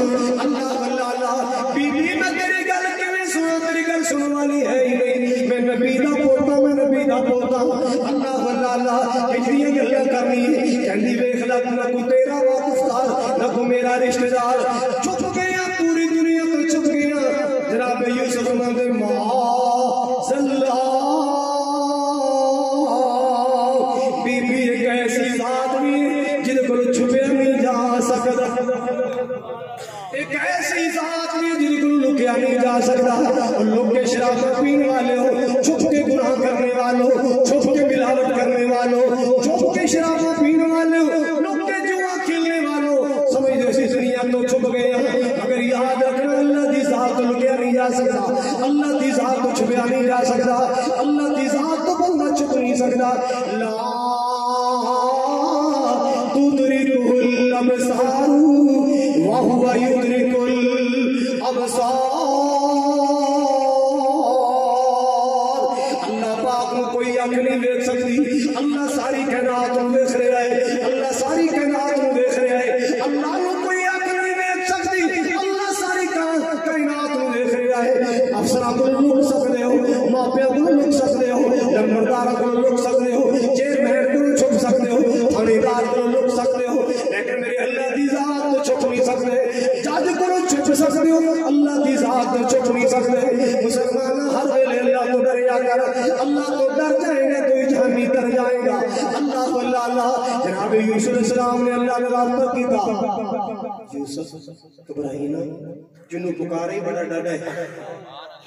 اللہ اللہ اللہ. بی بی میں تیری گل کیویں سنا, تیری گل سننے والی ہے ہی نہیں, میں نبی دا پوتا, میں نبی دا پوتا. اللہ اللہ اللہ. اتنی گلاں کرنی کہندی ویکھ لا نہ کوئی تیرا وفادار نہ کوئی میرا رشتہ دار. چھپ گیا پوری دنیا تو چھپ گیا. جناب یوسف نے ماں اللہ. بی بی ایک ایسی ذات بھی جن کو چھپیا نہیں جا سکتا, ایک ایسی ذات بھی جن کو لکیا نہیں جا سکتا. لوگ کے شراب پینے والے ہو, چھپ کے گناہ کرنے والوں, چھپ کے ملاوٹ کرنے والوں, چھپ کے شراب پینے والے ہو, لوگ کے جوا کھیلنے والوں, سمجھ دو اسی دنیا تو چھپ گئے. مگر یاد رکھنا اللہ دی ذات تو لکیا نہیں جا سکتا, اللہ دی ذات تو چھپیا نہیں جا سکتا, اللہ دی ذات تو بندہ چھپ نہیں سکتا. لا تدركه الأبصار وهو يدرك الأبصار. اللہ ساری کائنات نوں ویکھ رہا ہے، اللہ ساری کائنات نوں ویکھ رہا ہے، اللہ نوں کوئی اکھ نہیں ویکھ سکتی، اللہ ساری کائنات نوں ویکھ رہا ہے۔ افسراں کو لک سکدے ہو، ماپیاں کو لک سکدے ہو، لمبرداراں کو لک سکدے ہو، چیئرمین کو چھپ سکدے ہو، تھانے کو لک سکدے ہو، لیکن میرے اللہ دی ذات تو چھپ نہیں سکدے، جج کو چھپ سکدے ہو، اللہ دی ذات تو چھپ نہیں سکدے۔ مسلمان ہر ویلے اللہ تو ڈریا کر، اللہ تو ڈر جائے گا تو جہنمی ڈر جائے گا۔ اللہ اللہ اللہ جناب یوسف علیہ السلام نے اللہ نے رابطہ کیتا، یوسف گھبرائی نہ، جنوں پکارے بڑا ڈاڈا ہے،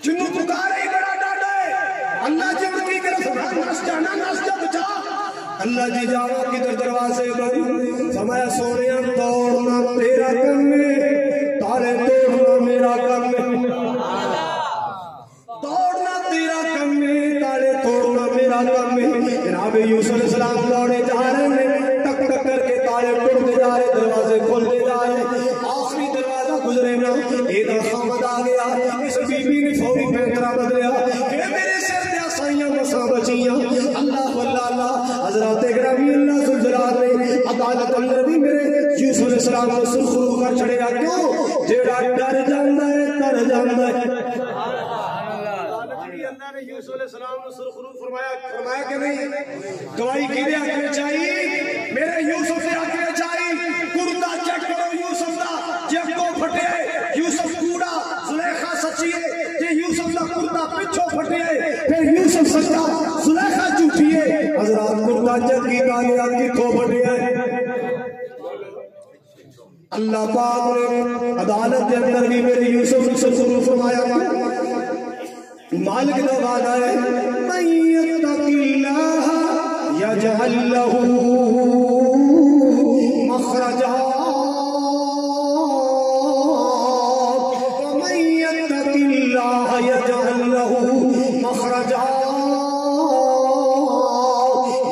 جنوں پکارے بڑا ڈاڈا ہے، اللہ جب کی گرفتار نس جانا نس جا بچا، اللہ جی جاوا کی دروازے بند، فرمایا سونیا توڑنا تیرا کم ہے، تالے توڑنا میرا کم ہے، توڑنا تیرا کم ہے، تالے توڑنا میرا کم ہے۔ جناب یوسف علیہ السلام دوڑے جا رہے ہیں، ٹک ٹک کر کے تالے ٹوٹتے جا رہے، دروازے کھلتے جا رہے، آخری دروازہ گزرے نا ایدہ خامد آ گیا، اس بی بی نے فوری پینترہ بدلیا کہ میرے سر دیا سائیاں مساں بچیاں۔ اللہ واللہ اللہ حضرات اکرامی اللہ سلجلال نے عدالت اندر بھی میرے یوسف علیہ السلام کو سرخرو کر چھڑے گا، کیوں جیڑا ڈر جاندہ ہے تر جاندہ ہے۔ اللہ نے یوسف علیہ السلام نے سرخرو فرمایا کہ نہیں، گواہی کی دے آکے چاہیے، میرے یوسف سے آکے چاہیے، کردہ چیک کرو یوسف دا، جب کو پھٹے یوسف کوڑا، زلیخہ سچی ہے، جے یوسف دا کردہ پچھو پھٹے پھر یوسف سچا، زلیخہ جھوٹی ہے، حضرات کردہ چیک کی دانے آکے کھو پھٹے اللہ پاک نے عدالت کے اندر بھی میرے یوسف سے سرخرو فرمایا۔ مالک دا وعدہ ہے من یتق اللہ یجعل لہ مخرجا ومن یتق اللہ یجعل لہ مخرجا،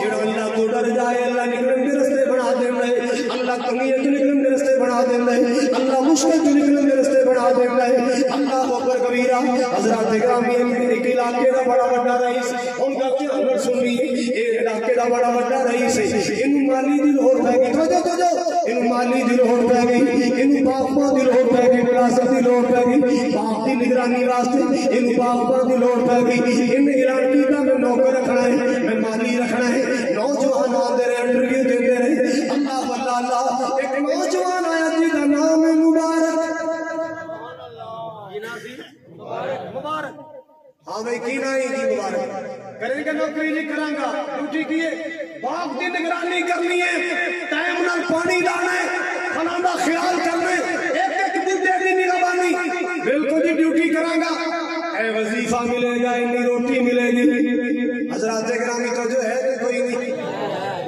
جڑا اللہ تو ڈر جائے اللہ نکلن کے رستے بنا دینا ہے، اللہ کمیاں تو نکلن کے رستے بنا دینا ہے، اللہ مشکل تو نکلن کے رستے بنا دینا ہے۔ اللہ اکبر کبیرہ۔ حضرات گرامی ایک علاقے کا بڑا بڑا رئیس، ان کا کیا سنی، ایک علاقے کا بڑا بڑا رئیس ہے، انہوں مالی دی لوڑ پہ گئی، انہوں مالی دی لوڑ پہ گئی، انہوں باغباں دی لوڑ پہ گئی، ملازم دی لوڑ پہ گئی، باغ دی نگرانی واسطے انہوں باغباں دی لوڑ پہ گئی، انہیں اعلان کیتا میں نوکر رکھنا ہے، میں مالی رکھنا ہے، نوجوان آدھے رہے انٹرویو دیتے رہے۔ اللہ واللہ اللہ ایک نوجوان آیا جی کا نام ہے مبارک، مبارک، ہاں بھئی کی نائی جی مبارک، کریں گے نوکری نہیں کرانگا، ڈیوٹی کیے، باغ دی نگرانی کرنی ہے، ٹائم نال پانی لانا ہے، فلاں دا خیال کرنا ہے، ایک ایک بوٹے دی نگرانی، بالکل جی ڈیوٹی کرانگا، اے وظیفہ ملے گا، انی روٹی ملے گی۔ حضرات گرامی تو جو ہے کوئی نہیں،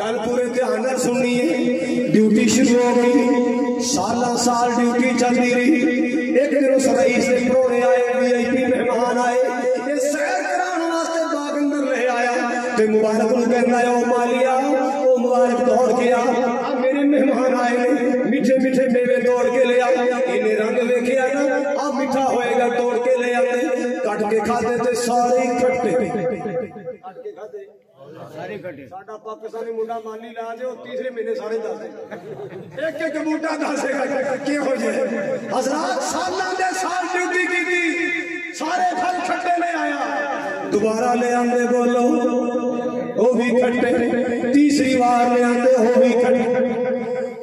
گل پورے دھیان سننی ہے۔ ڈیوٹی شروع ہو گئی، سالہ سال ڈیوٹی چلتی رہی، ایک دن اس رئیس سے پرونے آئے، وی آئی پی مہمان آئے، یہ سیر کرانے واسطے باغ اندر لے آیا، تے مبارک نو کہنا ہے او مالیا، او مبارک دوڑ کے آ، میرے مہمان آئے، میٹھے میٹھے میوے توڑ کے لے آ، انہیں رنگ ویکھے آ نا، اب میٹھا ہوئے گا توڑ کے لے آتے، کٹ کے کھاتے تے سارے کھٹے، سارے کھٹے، ساڈا پاکستانی منڈا مانی لا دے، تیسرے مہینے سارے دس دے، ایک ایک بوٹا دسے گا کی ہو جائے۔ حضرات سالاں دے سال ڈیوٹی کی تھی، سارے پھل کھٹے لے آیا، دوبارہ لے آندے بولو وہ بھی کھٹے، تیسری بار لے آندے وہ بھی کھٹے،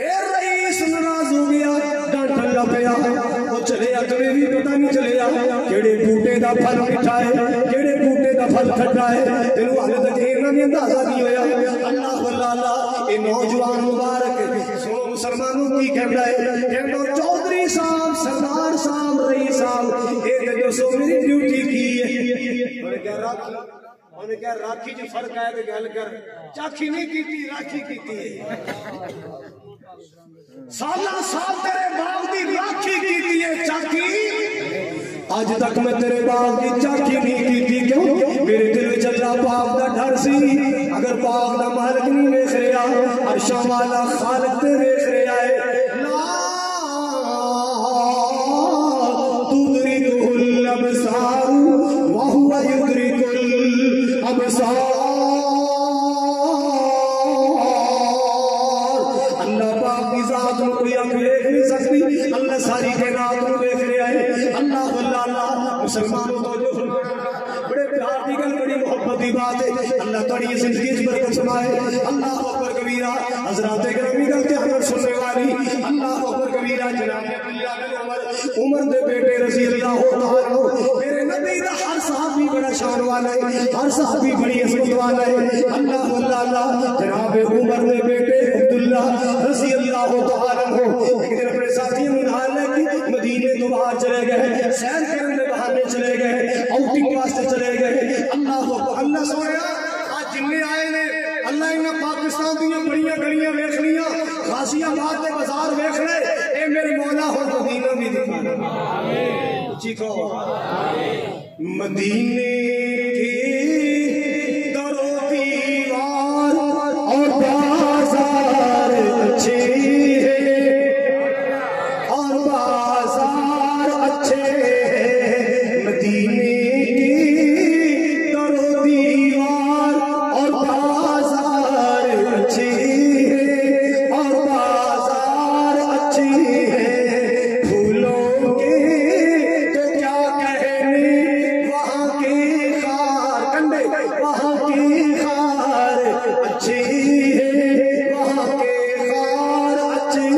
اے رئیس ناراض ہو گیا، ڈانٹن لپیا، وہ چلے اگلے بھی پتہ نہیں چلے آ کیڑے بوٹے دا پھل میٹھا ہے، کیڑے بوٹے دا پھل کھٹا ہے، تینوں حال تک اینا بھی اندازہ نہیں ہویا۔ اللہ واللہ اللہ اے نوجوان مبارک سو مسلمانوں کی کہنا ہے، کہنا چودھری صاحب، سردار صاحب، رئیس صاحب، ایک جو سو میری ڈیوٹی کی ہے، انہیں کہا راکھی جو فرق آئے تو گل کر، چاکھی نہیں کیتی، راکھی کیتی ہے، سالہ سال تیرے باغ دی راکھی کیتی ہے، چاکی آج تک میں تیرے باغ دی چاکی نہیں کیتی، کیوں؟ میرے دل وچ اللہ پاک دا ڈر سی، اگر باغ دا مالک نہیں ویکھ رہا، عرشاں والا خالق تے ویکھ رہا ہے، لا تدرکہ الابصار وہو یدرک الابصار، مسلمانوں توجہ فرمانا بڑے پیار دی گل بڑی محبت دی بات ہے اللہ تہاڈی زندگی وچ برکت فرمائے اللہ اکبر کبیرہ حضرات گرامی گل تے ہمیں سننے والی اللہ اکبر کبیرہ جناب عبداللہ بن عمر دے بیٹے رضی اللہ تعالی میرے نبی دا ہر صحابی بڑا شان والا ہے ہر صحابی بڑی عظمت والا ہے اللہ اللہ جناب عمر دے بیٹے عبداللہ رضی اللہ تعالی عنہ ایک دن اپنے ساتھیوں نے نال لے کے مدینے تو باہر چلے گئے سیر کرنے کے بہانے چلے گئے آؤٹنگ واسطے چلے گئے اللہ اکبر اللہ سویا آج جننے آئے نے اللہ انہاں پاکستان دیاں بڑیاں گلیاں ویکھ لیاں غازی آباد دے بازار ویکھ لے اے میرے مولا ہو مدینہ بھی دکھا آمین اچھی کہو مدینے کے در و دیوار اور بازار اچھے اور بازار اچھے مدینے کے در و دیوار اور بازار اچھے اور بازار اچھے پھولوں کے تو کیا کہنے وہاں کے خار کنڈے وہاں کے خار اچھے وہاں کے خار اچھے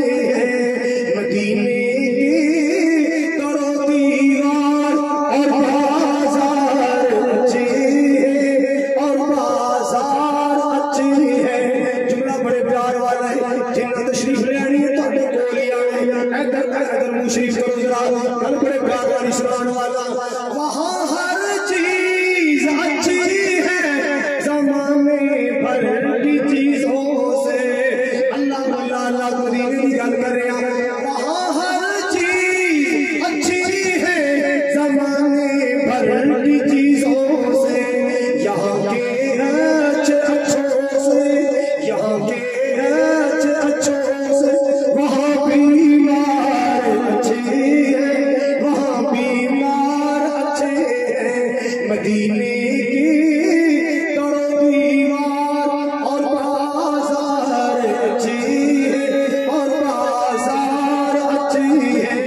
مدینے کے در و دیوار اور بازار اچھے اور بازار اچھے ہیں جملہ بڑے پیار والا ہے جنہیں تشریف لے آنی ہے تھوڑے کول ہی آئے ادھر مشریف کرو ذرا کل بڑے پیار والی سنان والا وہاں ہر چیز اچھی ہے زمانے بھر کی چیزوں سے اللہ اللہ اللہ مدینے کی گل کر رہے ہیں وہاں ہر چیز اچھی ہے زمانے بھر کی چیزوں سے یہاں کے اچھوں سے یہاں کے اچھوں سے وہاں بیمار اچھے ہیں وہاں بیمار اچھے ہیں مدینے کی در و دیوار اور بازار اچھے ہیں اور بازار اچھے ہیں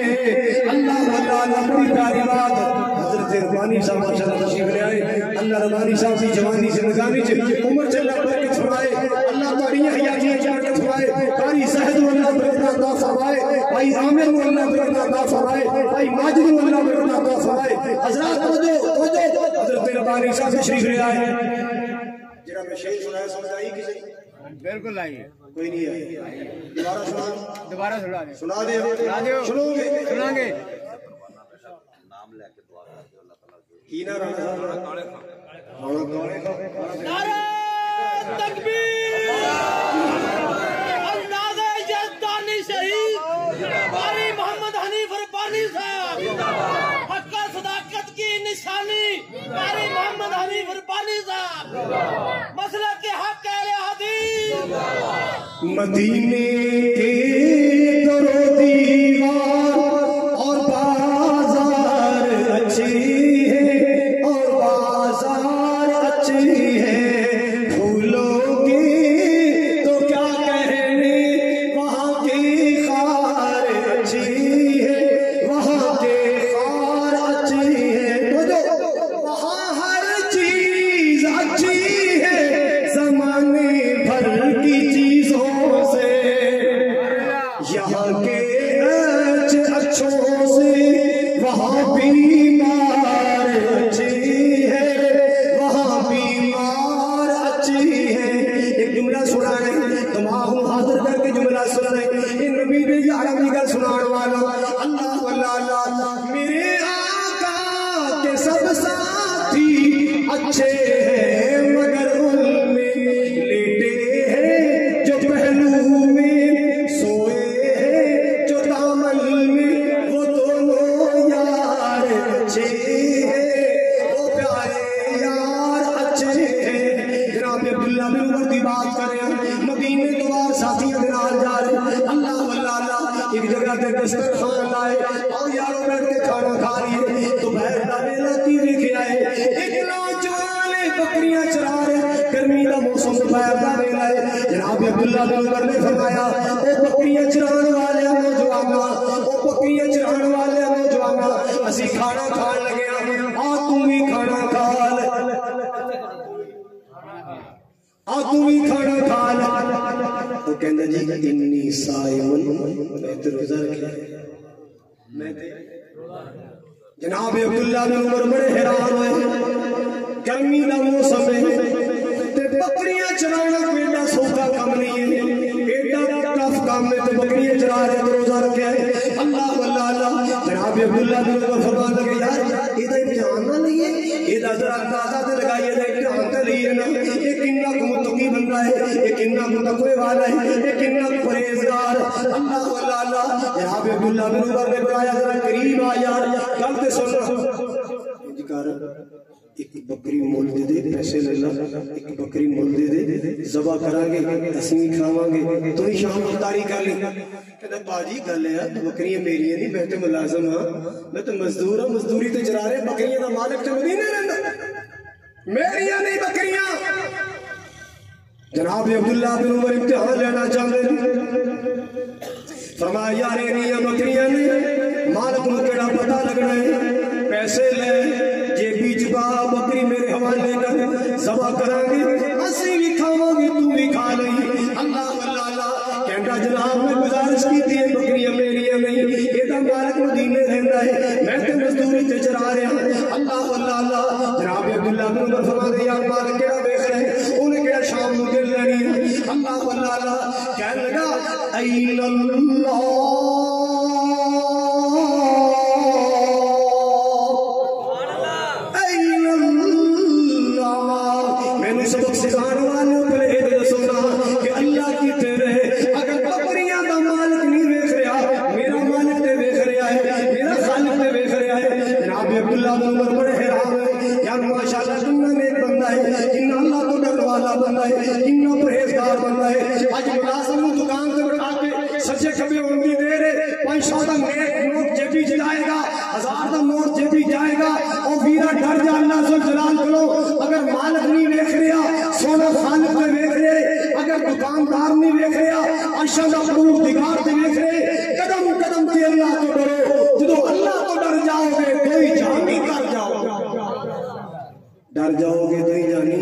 اللہ اللہ بڑی پیاری بات حضرت ربانی صاحب ماشاءاللہ تشریف لے آئے اللہ ربانی صاحب کی جوانی زندگانی سے عمر سے اللہ برکت فرمائے اللہ تاریخ حیاتی برکت فرمائے قاری صاحب اللہ برکت عطا فرمائے بھائی عامر کو اللہ برکت عطا فرمائے بھائی ماجد کو اللہ برکت عطا فرمائے حضرات توجہ حضرت ربانی صاحب تشریف لے آئے جڑا میں شعر سنایا سمجھ آئی کہ نہیں بالکل آئیے کوئی نہیں آئی دوبارہ سنا دے سنو گے سنا گے کی نہ رہنا نعرہ تکبیر انداز یزدانی شہید قاری محمد حنیف ربانی صاحب حق صداقت کی نشانی قاری محمد حنیف ربانی صاحب مسلک کے حق اہل حدیث مدینے کے در و دیوار اور بازار اچھے ہیں اور بازار اچھے ہیں پھولوں کے تو کیا کہنے وہاں کے خار اچھے ہیں وہاں کے خار اچھے ہیں وہاں ہر چیز اچھی ہے زمانے بھر کی چیزوں سے یہاں کے اچھوں سے وہاں بیمار اچھے ہیں وہاں بیمار اچھے ہیں ایک جملہ سنا ہے تمام حاضر کر کے جملہ سنا ہے ان نبی نے یہ عربی کا سنان والا اللہ اللہ اللہ میرے آقا کے سب ساتھی اچھے ہیں مگر ان میں لیٹے ہیں جو پہلو میں سوئے ہیں جو دامن میں وہ دونوں یار اچھے ہیں وہ پیارے یار اچھے ہیں جناب عبداللہ بن عمر کی بات کر رہے ہیں مدینے دوار ساتھیوں کے نال جا رہے ہیں اللہ اللہ ایک جگہ تے دسترخوان لائے اور یاروں بیٹھ کے کھانا کھا لیے تو دوپہر کا ویلا ٹی وی کے آئے ایک نوجوان بکریاں چرا رہے گرمی کا موسم دوپہر کا ویلا ہے جناب عبداللہ بن عمر نے فرمایا او بکریاں چران والے نوجوان او بکریاں چران والے نوجوان اسی کھانا کھان لگے تو بھی کھانا کھا لے. وہ کہندا جی انی صائم, میں تے روزہ رکھیا ہے. میں تے جناب عبداللہ بن عمر بڑے حیران ہوئے. گرمی دا موسم ہے تے بکریاں چرانا کوئی سوکھا کام نہیں ہے, ایڈا ٹف کام ہے تے بکریاں چرا رہے تو روزہ رکھیا ہے. اللہ واللہ اللہ. جناب عبداللہ بن عمر فرمان لگے یار یہ تو امتحان نہ نہیں ہے, یہ ذرا اندازہ تے لگائیے امتحان تے لیے نا. یہ کتنا متقی بندہ ہے, یہ کتنا متقوی والا ہے, یہ کتنا پرہیزگار. اللہ واللہ اللہ. جناب عبداللہ بن عمر نے بتایا ذرا قریب آ یار گل تے سن. ایک بکری مول دے دے, پیسے لے لا, ایک بکری مول دے دے, ذبح کریں گے اسی کھاواں گے, تو ہی شام افطاری کر لیں. کہتا باجی گل ہے بکریاں میریاں نہیں, میں تو ملازم ہاں, میں تو مزدور ہوں, مزدوری تے چلا رہے. بکریاں دا مالک تے مدینے رہندا, میریاں نہیں بکریاں. جناب عبداللہ بن عمر امتحان لینا چاہتے ہیں. فرمایا یار یہ بکریاں نے مالک نو کیڑا پتہ لگنا ہے. پیسے لے جیبی چپا بکری میرے حوالے کر, ذبح کریں گے اسی بھی کھاواں گے تو بھی کھا لیں. اللہ اللہ کہندا جناب میں گزارش کی تھی بکریاں میریاں نہیں, یہ تو مالک مدینے رہندا ہے, میں تے مزدوری تے چلا رہا. اللہ اللہ. جناب عبداللہ بن عمر فرماتے یار مالک کیڑا ویکھ رہے, انہیں کیڑا شام نو دل لینی ہے. اللہ اللہ کہنے لگا این اللہ سبق سکھانے والوں پہلے یہ دسونا کہ اللہ کی تیرے اگر بکریاں دا مالک نہیں ویکھ رہا, میرا مالک تے ویکھ رہا ہے, میرا خالق تے ویکھ رہا ہے. جناب عبداللہ بن عمر بڑے حیران ہوئے یار ماشاءاللہ دنیا میں ایک بندہ ہے جنہ اللہ تو ڈرنے والا بندہ ہے, جنہ پرہیزگار بندہ ہے. اج ملازم دکان تے بٹھا کے سجے کھبے اونگلی دے رہے, 500 دا نوٹ جیبی جائے گا, 1000 دا نوٹ جیبی جائے گا. او ویرا ڈر جا اللہ ذل جلال کو, اگر مالک نہیں ویکھ رہا سونا خالق تے ویکھ رہے, اگر دکاندار نہیں ویکھ رہا عرشاں دا پروردگار تے ویکھ رہے. قدم قدم تے اللہ تو ڈرو, جدو اللہ تو ڈر جاؤ گے کوئی جانی کر جاؤ گے, ڈر جاؤ گے کوئی جانی.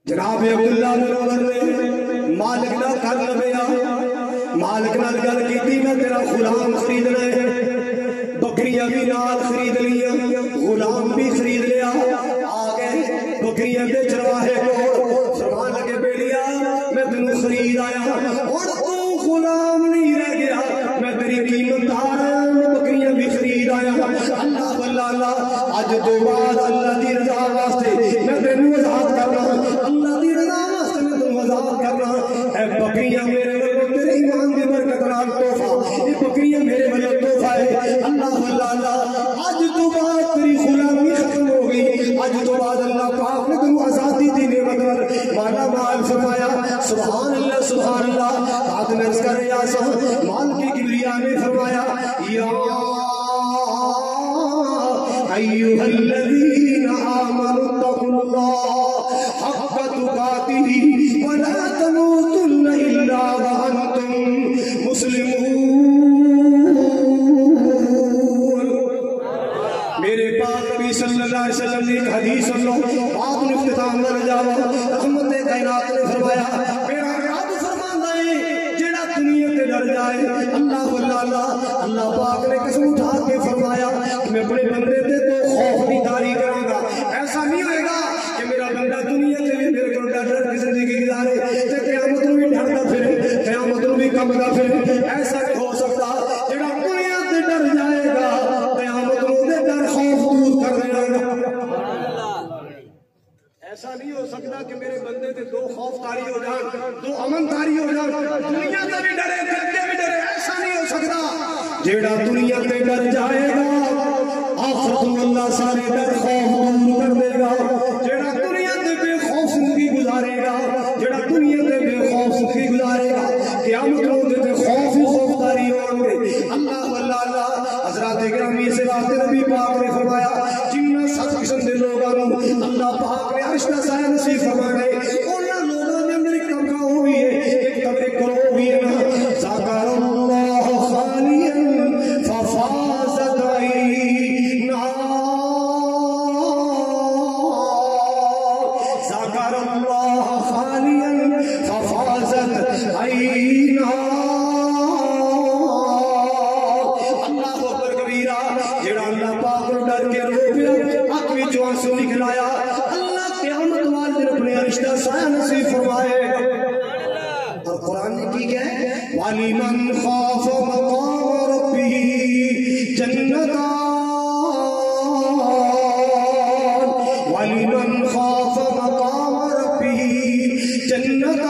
جناب عبداللہ بن عمر نے مالک نہ کر لبیا, مالک نال گل کیتی میں تیرا غلام خریدنا ہے. بکریاں بھی نال خرید لیا, غلام بھی خرید لیا. آگے بکریاں دے چرواہے کو فرمان لگے بیلیا میں تینوں خرید آیا, اور تو غلام نہیں رہ گیا, میں تیری قیمت دار میں بکریاں بھی خرید آیا. اللہ واللہ اج تو بعد اللہ دی رضا واسطے میں تینوں آزاد کرنا, اللہ دی رضا واسطے میں تینوں آزاد کرنا. اے بکریاں میرے ولوں تیرے ایمان دی برکت نال تحفہ, یہ بکریاں میرے ولوں تحفہ ہے. اللہ واللہ اج تو بعد تیری غلامی ختم ہو گئی, اج تو بعد اللہ پاک نے تینوں آزادی دی نعمت نال مالا مال فرمایا. سبحان اللہ سبحان اللہ. بات میں عرض کر رہا سا مال کی کبریا نے فرمایا یا ایھا الذین آمنوا اتقوا اللہ حق تقاتہ ولا تموتن الا وانتم مسلمون. میرے پاک نبی صلی اللہ علیہ وسلم نے ایک حدیث سن لو, آپ نے اختتام نہ جاوا. رحمت کائنات نے فرمایا میرا رب فرماندا ہے جڑا دنیا تے ڈر جائے. اللہ واللہ اللہ پاک نے قسم اٹھا کے فرمایا میں اپنے بندے تے تو خوف کی داری کراں گا. ایسا نہیں ہوئے گا کہ میرا بندہ دنیا تے بھی میرے کو ڈر کے زندگی گزارے تے قیامت نوں بھی ڈردا پھرے, قیامت نوں بھی کمدا پھرے. ایسا نہیں ہو سکتا. جڑا دنیا تے ڈر جائے گا قیامت نوں دے ڈر خوف دور کر دے گا. ایسا نہیں ہو سکتا کہ میرے بندے تے دو خوف تاری ہو جائیں, دو امن تاری ہو جائیں, دنیا تے بھی ڈرے پھر کے بھی ڈرے. ایسا نہیں ہو سکتا. جیڑا دنیا تے ڈر جائے گا آخرت میں اللہ سارے ڈر خوف دور کر دے گا. جیڑا دنیا تے بے خوف زندگی گزارے گا, جیڑا دنیا تے بے خوف زندگی گزارے گا قیامت نوں تے خوف ہی خوف تاری ہون گے. اللہ واللہ حضرات گرامی سے واسطے نبی پاک نے فرمایا جنہ سات قسم دے لوگاں نوں اللہ پاک نے عرش دا سایہ نصیب فرمانا ہے, انہاں لوگاں دے اندر ایک طبقہ ہوئی ہے, ایک طبقہ ہوئی ہے نا ذکر اللہ خالیا ففازت عیناہ, ذکر اللہ ہو گیا آنکھ وچوں آنسو نکلایا اللہ قیامت والے دن اپنے رشتہ سایہ نصیب فرمائے اور قرآن نے کی کیا ہے وَلِمَنْ خَافَ مَقَامَ رَبِّهِ جَنَّتَانِ وَلِمَنْ خَافَ مَقَامَ رَبِّهِ جَنَّتَانِ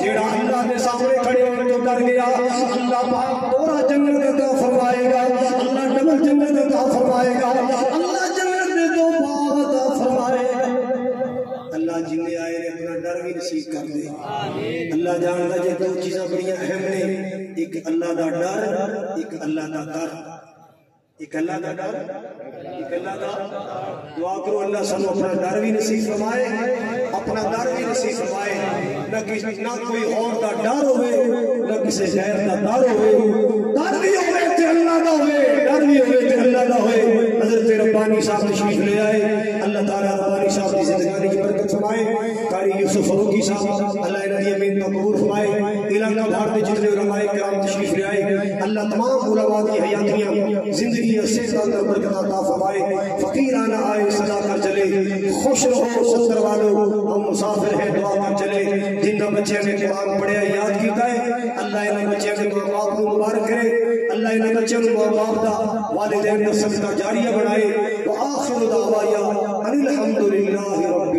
جیڑا اللہ نے سامنے کھڑے ہوئے تو ڈر گیا اللہ پاک پورا جنت عطا فرمائے گا اللہ ڈبل جنت عطا فرمائے گا اللہ جنت میں دو باغ عطا فرمائے گا اللہ جن نے آئے اپنا ڈر بھی نصیب کر دے اللہ جانتا جے دو چیزاں بڑی اہم نے ایک اللہ دا ڈر ایک اللہ دا در ایک اللہ دا ڈر ایک اللہ دا دعا کرو اللہ سب اپنا ڈر بھی نصیب فرمائے اپنا در بھی نصیب فرمائے نہ کوئی اور دا ڈر ہوئے نہ کسی غیر دا ڈر ہوئے ڈر بھی ہوئے تے اللہ دا ہوئے ڈر بھی ہوئے تے اللہ دا ہوئے حضرت ربانی صاحب تشریف لے آئے اللہ تعالیٰ ربانی صاحب کی زندگانی کی برکت فرمائے قاری یوسف فروغی صاحب اللہ انہاں دی امید قبول فرمائے علاقہ بھار دے جتنے علماء کرام تشریف لے آئے اللہ تمام علماء کی حیاتیاں زندگی صحت اندر برکت عطا فرمائے فقیرانہ آئے سجا کر چلے خوش رہو ستر والوں ہم مسافر ہیں دعا کر چلے جن بچے نے قرآن پڑھیا یاد کیتا ہے اللہ انہاں بچے کے ماں باپ کو مبارک کرے اللہ انہاں بچے کو ماں باپ دا والدین کا صدقہ جاریہ بنائے وآخر دعوایا ان الحمدللہ رب